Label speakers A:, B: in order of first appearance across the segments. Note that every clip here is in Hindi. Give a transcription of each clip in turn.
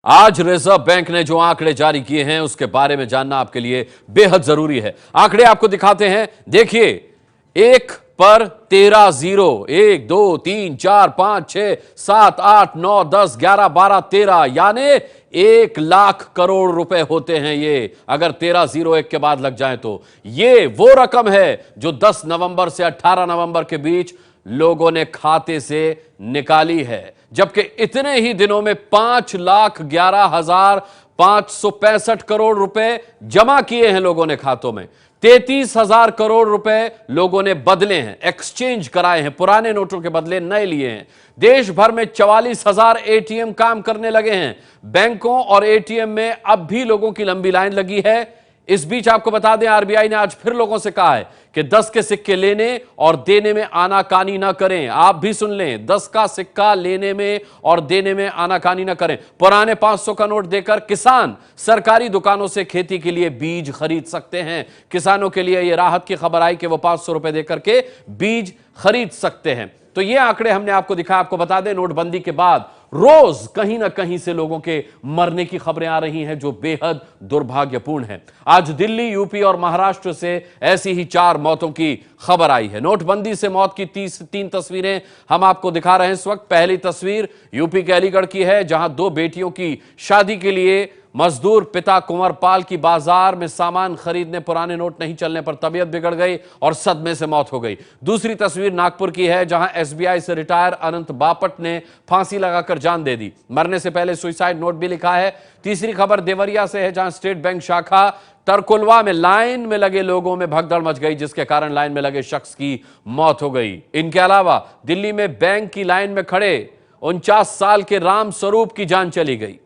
A: आज रिजर्व बैंक ने जो आंकड़े जारी किए हैं उसके बारे में जानना आपके लिए बेहद जरूरी है। आंकड़े आपको दिखाते हैं, देखिए, 1 पर 13 जीरो, 1 2 3 4 5 6 7 8 9 10 11 12 13, यानी 1 लाख करोड़ रुपए होते हैं ये, अगर 13 जीरो 1 के बाद लग जाए तो। ये वो रकम है जो 10 नवंबर से 18 नवंबर के बीच लोगों ने खाते से निकाली है, जबकि इतने ही दिनों में 5,11,565 करोड़ रुपए जमा किए हैं लोगों ने खातों में। 33,000 करोड़ रुपए लोगों ने बदले हैं, एक्सचेंज कराए हैं, पुराने नोटों के बदले नए लिए हैं। देश भर में 44,000 एटीएम काम करने लगे हैं। बैंकों और एटीएम में अब भी लोगों की लंबी लाइन लगी है। इस बीच आपको बता दें, आरबीआई ने आज फिर लोगों से कहा है कि 10 के सिक्के लेने और देने में आनाकानी ना करें। आप भी सुन लें, 10 का सिक्का लेने में और देने में आनाकानी ना करें। पुराने 500 का नोट देकर किसान सरकारी दुकानों से खेती के लिए बीज खरीद सकते हैं। किसानों के लिए यह राहत की खबर आई कि वो 500 रुपए देकर के बीज खरीद सकते हैं। तो ये आंकड़े हमने आपको दिखाया। आपको बता दें, नोटबंदी के बाद रोज कहीं ना कहीं से लोगों के मरने की खबरें आ रही हैं, जो बेहद दुर्भाग्यपूर्ण है। आज दिल्ली, यूपी और महाराष्ट्र से ऐसी ही 4 मौतों की खबर आई है। नोटबंदी से मौत की 3 तस्वीरें हम आपको दिखा रहे हैं इस वक्त। पहली तस्वीर यूपी के अलीगढ़ की है, जहां 2 बेटियों की शादी के लिए मजदूर पिता कुंवर पाल की बाजार में सामान खरीदने पुराने नोट नहीं चलने पर तबीयत बिगड़ गई और सदमे से मौत हो गई। दूसरी तस्वीर नागपुर की है, जहां एसबीआई से रिटायर अनंत बापट ने फांसी लगाकर जान दे दी। मरने से पहले सुसाइड नोट भी लिखा है। तीसरी खबर देवरिया से है, जहां स्टेट बैंक शाखा तरकुलवा में लाइन में लगे लोगों में भगदड़ मच गई, जिसके कारण लाइन में लगे शख्स की मौत हो गई। इनके अलावा दिल्ली में बैंक की लाइन में खड़े 49 साल के राम स्वरूप की जान चली गई।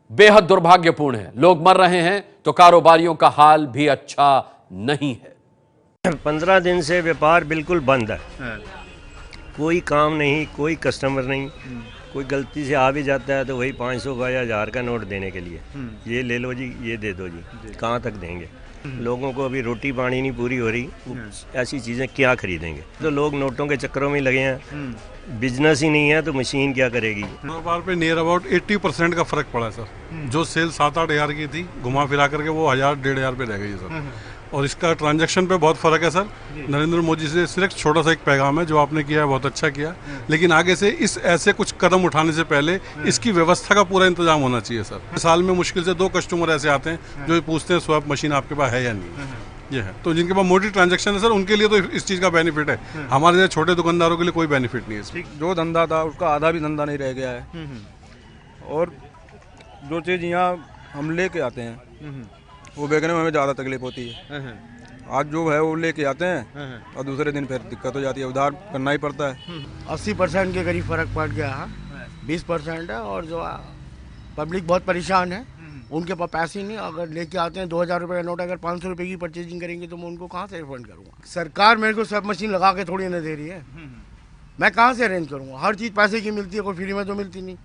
A: बेहद दुर्भाग्यपूर्ण है। लोग मर रहे हैं तो कारोबारियों का हाल भी अच्छा नहीं है।
B: 15 दिन से व्यापार बिल्कुल बंद है, कोई काम नहीं, कोई कस्टमर नहीं। कोई गलती से आ भी जाता है तो वही 500 का या 1000 का नोट देने के लिए, ये ले लो जी, ये दे दो जी, कहाँ तक देंगे। लोगों को अभी रोटी पानी नहीं पूरी हो रही, ऐसी चीज़ें क्या खरीदेंगे। तो लोग नोटों के चक्करों में लगे हैं, बिजनेस ही नहीं है तो मशीन क्या करेगी।
C: कारोबार पे नियर अबाउट 80% का फर्क पड़ा है सर। जो सेल 7-8 हज़ार की थी, घुमा फिरा करके वो 1000-1500 पे रह गई है सर। और इसका ट्रांजैक्शन पे बहुत फर्क है सर। नरेंद्र मोदी से सिर्फ छोटा सा एक पैगाम है, जो आपने किया है बहुत अच्छा किया, लेकिन आगे से इस ऐसे कुछ कदम उठाने से पहले इसकी व्यवस्था का पूरा इंतजाम होना चाहिए सर। साल में मुश्किल से 2 कस्टमर ऐसे आते हैं जो पूछते हैं स्वैप मशीन आपके पास है या नहीं। ये है, तो जिनके पास मोटी ट्रांजैक्शन है सर, उनके लिए तो इस चीज़ का बेनिफिट है। हमारे जैसे छोटे दुकानदारों के लिए कोई बेनिफिट नहीं है।
D: जो धंधा था उसका आधा भी धंधा नहीं रह गया है। और जो चीज़ यहाँ हम लेके आते हैं वो बेचने में हमें ज़्यादा तकलीफ होती है। आज जो है वो लेके आते हैं और दूसरे दिन फिर दिक्कत हो जाती है, उधार करना ही पड़ता है।
E: 80% के करीब फर्क पड़ गया है, 20% है। और जो पब्लिक बहुत परेशान है, उनके पास पैसे नहीं। अगर लेके आते हैं 2000 रुपये का नोट, अगर 500 रुपये की परचेजिंग करेंगे तो मैं उनको कहाँ से रिफंड करूँगा। सरकार मेरे को सब मशीन लगा के थोड़ी ना दे रही है, मैं कहाँ से अरेंज करूँगा। हर चीज़ पैसे की मिलती है, कोई फ्री में तो मिलती नहीं।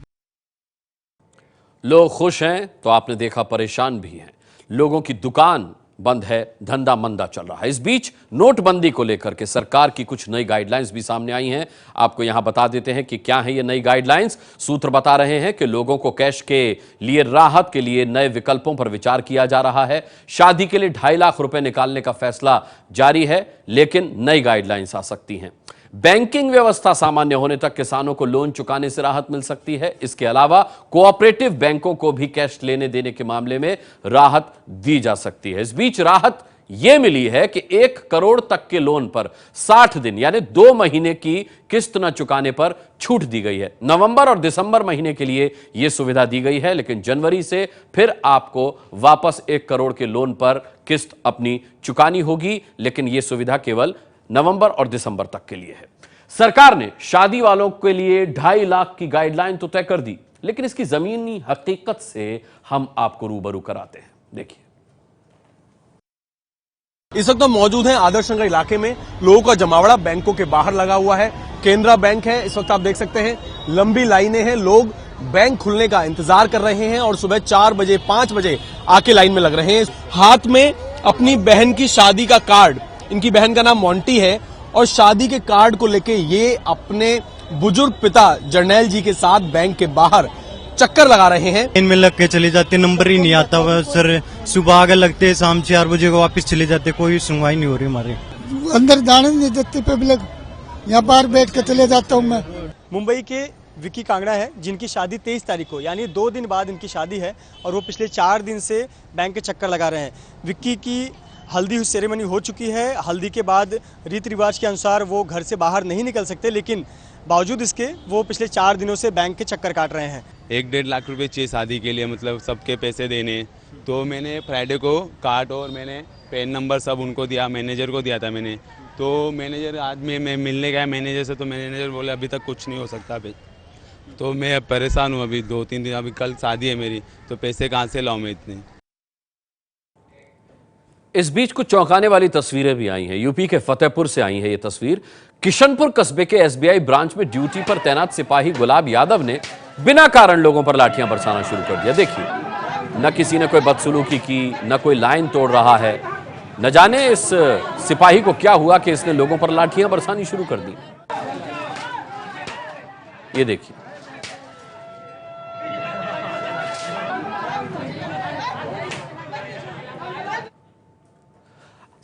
A: लोग खुश हैं तो आपने देखा परेशान भी हैं। लोगों की दुकान बंद है, धंधा मंदा चल रहा है। इस बीच नोटबंदी को लेकर के सरकार की कुछ नई गाइडलाइंस भी सामने आई हैं। आपको यहां बता देते हैं कि क्या है ये नई गाइडलाइंस। सूत्र बता रहे हैं कि लोगों को कैश के लिए राहत के लिए नए विकल्पों पर विचार किया जा रहा है। शादी के लिए 2.5 लाख रुपए निकालने का फैसला जारी है, लेकिन नई गाइडलाइंस आ सकती हैं। बैंकिंग व्यवस्था सामान्य होने तक किसानों को लोन चुकाने से राहत मिल सकती है। इसके अलावा कोऑपरेटिव बैंकों को भी कैश लेने देने के मामले में राहत दी जा सकती है। इस बीच राहत यह मिली है कि 1 करोड़ तक के लोन पर 60 दिन यानी 2 महीने की किस्त न चुकाने पर छूट दी गई है। नवंबर और दिसंबर महीने के लिए यह सुविधा दी गई है, लेकिन जनवरी से फिर आपको वापस 1 करोड़ के लोन पर किस्त अपनी चुकानी होगी, लेकिन यह सुविधा केवल नवंबर और दिसंबर तक के लिए है। सरकार ने शादी वालों के लिए 2.5 लाख की गाइडलाइन तो तय कर दी, लेकिन इसकी जमीनी हकीकत से हम आपको रूबरू कराते हैं। देखिए,
F: इस वक्त हम मौजूद हैं आदर्श नगर इलाके में। लोगों का जमावड़ा बैंकों के बाहर लगा हुआ है। केनरा बैंक है, इस वक्त आप देख सकते हैं लंबी लाइनें हैं। लोग बैंक खुलने का इंतजार कर रहे हैं और सुबह 4 बजे 5 बजे आके लाइन में लग रहे हैं। हाथ में अपनी बहन की शादी का कार्ड, इनकी बहन का नाम मोंटी है, और शादी के कार्ड को लेके ये अपने बुजुर्ग पिता जर्नैल जी के साथ बैंक के बाहर चक्कर लगा रहे हैं।
G: इनमें लग के चले जाते, नंबर ही नहीं आता हुआ सर, सुबह आगे लगते शाम 4 बजे को वापस चले जाते, कोई सुनवाई नहीं हो रही हमारे।
H: अंदर जाने नहीं देते पब्लिक, यहाँ बाहर बैठ के चले जाता हूँ मैं।
I: मुंबई के विक्की कांगड़ा है जिनकी शादी 23 तारीख को यानी 2 दिन बाद इनकी शादी है और वो पिछले 4 दिन से बैंक के चक्कर लगा रहे हैं। विक्की की हल्दी सेरेमनी हो चुकी है। हल्दी के बाद रीति रिवाज के अनुसार वो घर से बाहर नहीं निकल सकते, लेकिन बावजूद इसके वो पिछले 4 दिनों से बैंक के चक्कर काट रहे हैं।
J: 1-1.5 लाख रुपए चाहिए शादी के लिए, मतलब सबके पैसे देने। तो मैंने फ्राइडे को कार्ड और मैंने पैन नंबर सब उनको दिया, मैनेजर को दिया था मैंने। तो मैनेजर आज मैं मिलने गया मैनेजर से, तो मैनेजर बोले अभी तक कुछ नहीं हो सकता अभी। तो मैं अब परेशान हूँ, अभी 2-3 दिन, अभी कल शादी है मेरी, तो पैसे कहाँ से लाऊं मैं इतने।
A: इस बीच कुछ चौंकाने वाली तस्वीरें भी आई हैं। यूपी के फतेहपुर से आई है ये तस्वीर। किशनपुर कस्बे के एसबीआई ब्रांच में ड्यूटी पर तैनात सिपाही गुलाब यादव ने बिना कारण लोगों पर लाठियां बरसाना शुरू कर दिया। देखिए, न किसी ने कोई बदसलूकी की, न कोई लाइन तोड़ रहा है। न जाने इस सिपाही को क्या हुआ कि इसने लोगों पर लाठियां बरसानी शुरू कर दी। ये देखिए,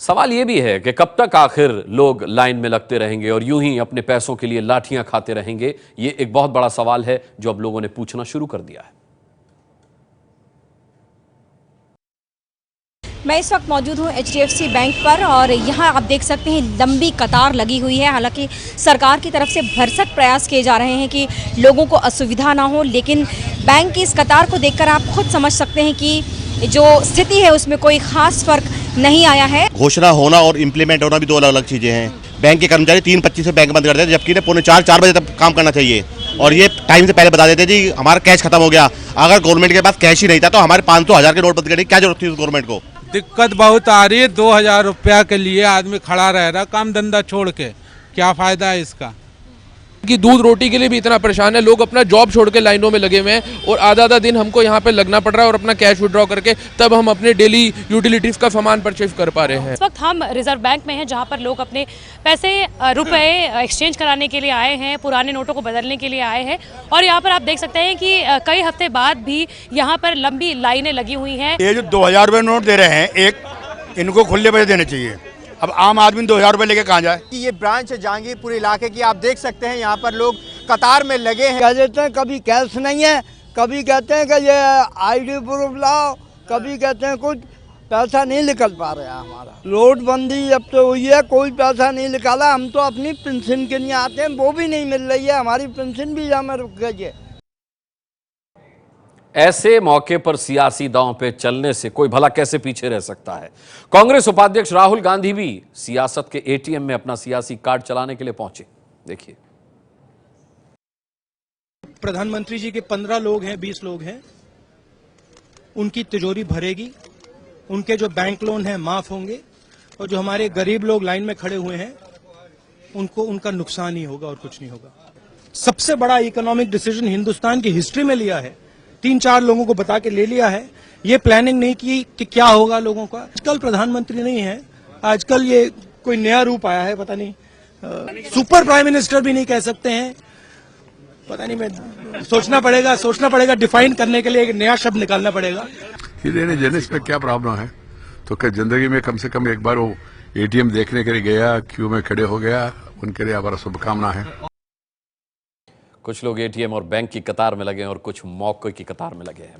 A: सवाल यह भी है कि कब तक आखिर लोग लाइन में लगते रहेंगे और यूं ही अपने पैसों के लिए लाठियां खाते रहेंगे। यह एक बहुत बड़ा सवाल है जो अब लोगों ने पूछना शुरू कर दिया है।
K: मैं इस वक्त मौजूद हूँ HDFC बैंक पर और यहाँ आप देख सकते हैं लंबी कतार लगी हुई है। हालांकि सरकार की तरफ से भरसक प्रयास किए जा रहे हैं कि लोगों को असुविधा ना हो, लेकिन बैंक की इस कतार को देखकर आप खुद समझ सकते हैं कि जो स्थिति है उसमें कोई खास फर्क नहीं आया है।
L: घोषणा होना और इम्प्लीमेंट होना भी 2 अलग अलग चीजें हैं। बैंक के कर्मचारी 3:25 से बैंक बंद करते हैं, जबकि 3:45-4 बजे तक काम करना चाहिए और ये टाइम से पहले बता देते जी हमारा कैश खत्म हो गया। अगर गवर्नमेंट के पास कैश ही नहीं था तो हमारे 500-1000 के नोट बंद करने की क्या जरूरत थी उस गवर्नमेंट को।
M: दिक्कत बहुत आ रही है। 2000 रुपया के लिए आदमी खड़ा रह रहा, काम धंधा छोड़ के, क्या फायदा है इसका।
N: कि दूध रोटी के लिए भी इतना परेशान है, लोग अपना जॉब छोड़ के लाइनों में लगे हुए हैं और आधा दिन हमको यहाँ पे लगना पड़ रहा है और अपना कैश विड्रॉ करके तब हम अपने डेली यूटिलिटीज का सामान परचेज कर पा रहे हैं।
O: इस वक्त हम रिजर्व बैंक में हैं जहाँ पर लोग अपने पैसे रुपए एक्सचेंज कराने के लिए आए हैं, पुराने नोटों को बदलने के लिए आए हैं और यहाँ पर आप देख सकते हैं कि कई हफ्ते बाद भी यहाँ पर लंबी लाइनें लगी हुई हैं।
P: ये जो 2000 रुपये नोट दे रहे हैं, एक इनको खुले पैसे देने चाहिए। अब आम आदमी 2000 रुपये लेके कहाँ जाए।
I: ये ब्रांच है जहांगीरपुर इलाके की, आप देख सकते हैं यहाँ पर लोग कतार में लगे हैं।
H: कह देते हैं कभी कैश नहीं है, कभी कहते हैं कि ये ID प्रूफ लाओ, कभी कहते हैं कुछ पैसा नहीं निकल पा रहा है हमारा। नोटबंदी अब तो हुई है, कोई पैसा नहीं निकाला। हम तो अपनी पेंशन के लिए आते हैं, वो भी नहीं मिल रही है, हमारी पेंशन भी यहाँ में रुक गई है।
A: ऐसे मौके पर सियासी दांव पे चलने से कोई भला कैसे पीछे रह सकता है। कांग्रेस उपाध्यक्ष राहुल गांधी भी सियासत के ATM में अपना सियासी कार्ड चलाने के लिए पहुंचे। देखिए,
Q: प्रधानमंत्री जी के 15 लोग हैं, 20 लोग हैं, उनकी तिजोरी भरेगी, उनके जो बैंक लोन हैं माफ होंगे और जो हमारे गरीब लोग लाइन में खड़े हुए हैं उनको उनका नुकसान ही होगा और कुछ नहीं होगा। सबसे बड़ा इकोनॉमिक डिसीजन हिंदुस्तान की हिस्ट्री में लिया है, 3-4 लोगों को बता के ले लिया है। ये प्लानिंग नहीं की कि क्या होगा लोगों का। आजकल प्रधानमंत्री नहीं है, आजकल ये कोई नया रूप आया है, पता नहीं सुपर प्राइम मिनिस्टर भी नहीं कह सकते हैं, पता नहीं। मैं सोचना पड़ेगा डिफाइन करने के लिए एक नया शब्द निकालना पड़ेगा।
R: लेने देने इसमें क्या प्रॉब्लम है। तो क्या जिंदगी में कम से कम एक बार वो ATM देखने के लिए गया, क्यू में खड़े हो गया, उनके लिए हमारा शुभकामना है।
A: कुछ लोग ATM और बैंक की कतार में लगे हैं और कुछ मौके की कतार में लगे हैं।